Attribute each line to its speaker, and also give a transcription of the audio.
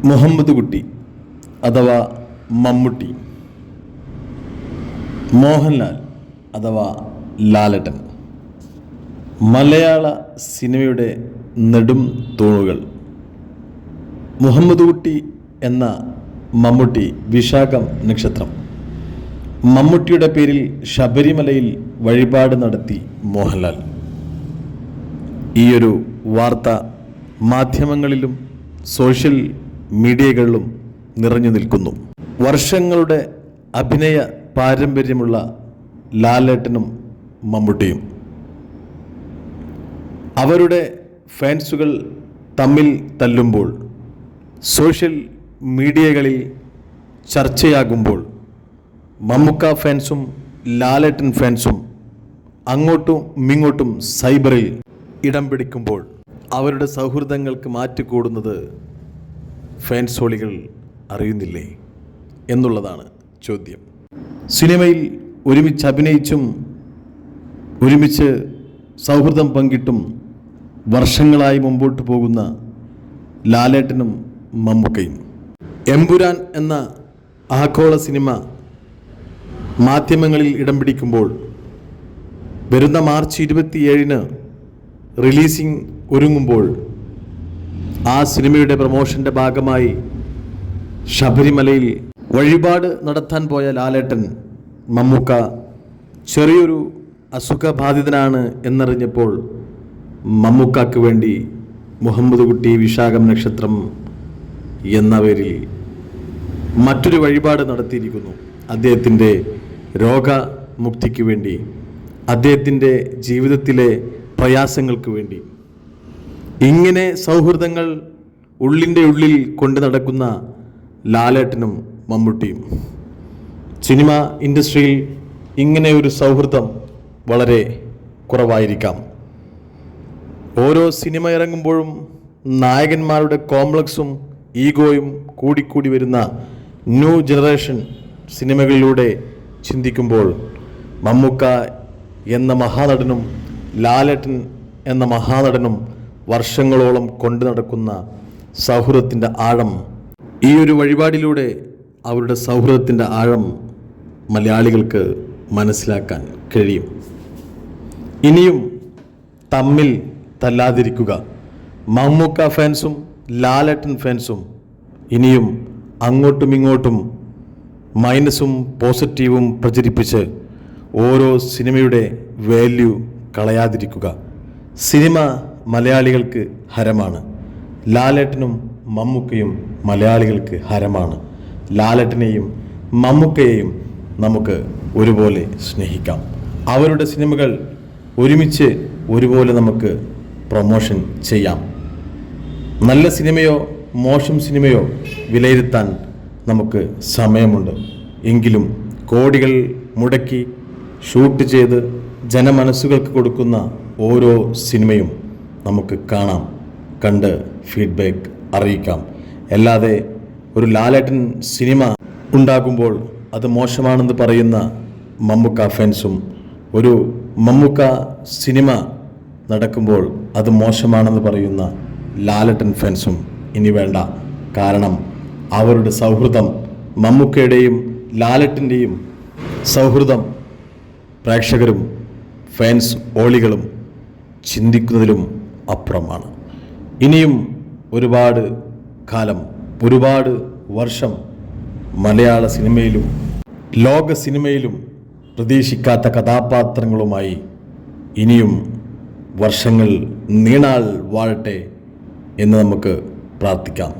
Speaker 1: മുഹമ്മദ് കുട്ടി അഥവാ മമ്മൂട്ടി, മോഹൻലാൽ അഥവാ ലാലേട്ടൻ, മലയാള സിനിമയുടെ നെടും തൂണുകൾ. മുഹമ്മദ് കുട്ടി എന്ന മമ്മൂട്ടി വിശാഖം നക്ഷത്രം. മമ്മൂട്ടിയുടെ പേരിൽ ശബരിമലയിൽ വഴിപാട് നടത്തി മോഹൻലാൽ. ഈയൊരു വാർത്ത മാധ്യമങ്ങളിലും സോഷ്യൽ മീഡിയകളിലും നിറഞ്ഞു നിൽക്കുന്നു. വർഷങ്ങളുടെ അഭിനയ പാരമ്പര്യമുള്ള ലാലേട്ടനും മമ്മൂട്ടിയും അവരുടെ ഫാൻസുകൾ തമ്മിൽ തല്ലുമ്പോൾ, സോഷ്യൽ മീഡിയകളിൽ ചർച്ചയാകുമ്പോൾ, മമ്മൂക്ക ഫാൻസും ലാലേട്ടൻ ഫാൻസും അങ്ങോട്ടും ഇങ്ങോട്ടും സൈബറിൽ ഇടം പിടിക്കുമ്പോൾ അവരുടെ സൗഹൃദങ്ങൾക്ക് മാറ്റിക്കൂടുന്നത് ഫാൻസോളികൾ അറിയുന്നില്ലേ എന്നുള്ളതാണ് ചോദ്യം. സിനിമയിൽ ഒരുമിച്ച് അഭിനയിച്ചും ഒരുമിച്ച് സൗഹൃദം പങ്കിട്ടും വർഷങ്ങളായി മുമ്പോട്ട് പോകുന്ന ലാലേട്ടനും മമ്മൂക്കയും. എമ്പുരാൻ എന്ന ആഗോള സിനിമ മാധ്യമങ്ങളിൽ ഇടം പിടിക്കുമ്പോൾ, വരുന്ന മാർച്ച് 27 റിലീസിംഗ് ഒരുങ്ങുമ്പോൾ, ആ സിനിമയുടെ പ്രമോഷൻ്റെ ഭാഗമായി ശബരിമലയിൽ വഴിപാട് നടത്താൻ പോയ ലാലേട്ടൻ മമ്മൂക്ക ചെറിയൊരു അസുഖബാധിതനാണ് എന്നറിഞ്ഞപ്പോൾ മമ്മൂക്കക്ക് വേണ്ടി മുഹമ്മദ് കുട്ടി വിശാഖം നക്ഷത്രം എന്ന പേരിൽ മറ്റൊരു വഴിപാട് നടത്തിയിരിക്കുന്നു. അദ്ദേഹത്തിൻ്റെ രോഗമുക്തിക്ക് വേണ്ടി, അദ്ദേഹത്തിൻ്റെ ജീവിതത്തിലെ പ്രയാസങ്ങൾക്ക് വേണ്ടി. ഇങ്ങനെ സൗഹൃദങ്ങൾ ഉള്ളിൻ്റെ ഉള്ളിൽ കൊണ്ടു നടക്കുന്ന ലാലേട്ടനും മമ്മൂട്ടിയും. സിനിമ ഇൻഡസ്ട്രിയിൽ ഇങ്ങനെ ഒരു സൗഹൃദം വളരെ കുറവായിരിക്കാം. ഓരോ സിനിമ ഇറങ്ങുമ്പോഴും നായകന്മാരുടെ കോംപ്ലക്സും ഈഗോയും കൂടിക്കൂടി വരുന്ന ന്യൂ ജനറേഷൻ സിനിമകളിലൂടെ ചിന്തിക്കുമ്പോൾ, മമ്മൂക്ക എന്ന മഹാനടനും ലാലേട്ടൻ എന്ന മഹാനടനും വർഷങ്ങളോളം കൊണ്ടു നടക്കുന്ന സൗഹൃദത്തിൻ്റെ ആഴം, ഈ ഒരു വഴിപാടിലൂടെ അവരുടെ സൗഹൃദത്തിൻ്റെ ആഴം മലയാളികൾക്ക് മനസ്സിലാക്കാൻ കഴിയും. ഇനിയും തമ്മിൽ തല്ലാതിരിക്കുക. മമ്മൂക്ക ഫാൻസും ലാലേട്ടൻ ഫാൻസും ഇനിയും അങ്ങോട്ടും ഇങ്ങോട്ടും മൈനസും പോസിറ്റീവും പ്രചരിപ്പിച്ച് ഓരോ സിനിമയുടെ വാല്യൂ കളയാതിരിക്കുക. സിനിമ മലയാളികൾക്ക് ഹരമാണ്. ലാലേട്ടനും മമ്മൂക്കയും മലയാളികൾക്ക് ഹരമാണ്. ലാലേട്ടനെയും മമ്മൂക്കയെയും നമുക്ക് ഒരുപോലെ സ്നേഹിക്കാം. അവരുടെ സിനിമകൾ ഒരുമിച്ച് ഒരുപോലെ നമുക്ക് പ്രൊമോഷൻ ചെയ്യാം. നല്ല സിനിമയോ മോശം സിനിമയോ വിലയിരുത്താൻ നമുക്ക് സമയമുണ്ട്. എങ്കിലും കോടികൾ മുടക്കി ഷൂട്ട് ചെയ്ത് ജനമനസ്സുകൾക്ക് കൊടുക്കുന്ന ഓരോ സിനിമയും നമുക്ക് കാണാം, കണ്ട് ഫീഡ്ബാക്ക് അറിയിക്കാം. അല്ലാതെ ഒരു ലാലേട്ടൻ സിനിമ ഉണ്ടാകുമ്പോൾ അത് മോശമാണെന്ന് പറയുന്ന മമ്മൂക്ക ഫാൻസും, ഒരു മമ്മൂക്ക സിനിമ നടക്കുമ്പോൾ അത് മോശമാണെന്ന് പറയുന്ന ലാലേട്ടൻ ഫാൻസും ഇനി വേണ്ട. കാരണം അവരുടെ സൗഹൃദം, മമ്മൂക്കയുടെയും ലാലേട്ടൻ്റെയും സൗഹൃദം പ്രേക്ഷകരും ഫാൻസ് ഓളികളും ചിന്തിക്കുന്നതിലും അപ്പുറമാണ്. ഇനിയും ഒരുപാട് കാലം, ഒരുപാട് വർഷം മലയാള സിനിമയിലും ലോക സിനിമയിലും പ്രതീക്ഷിക്കാത്ത കഥാപാത്രങ്ങളുമായി ഇനിയും വർഷങ്ങൾ നീണാൾ വാഴട്ടെ എന്ന് നമുക്ക് പ്രാർത്ഥിക്കാം.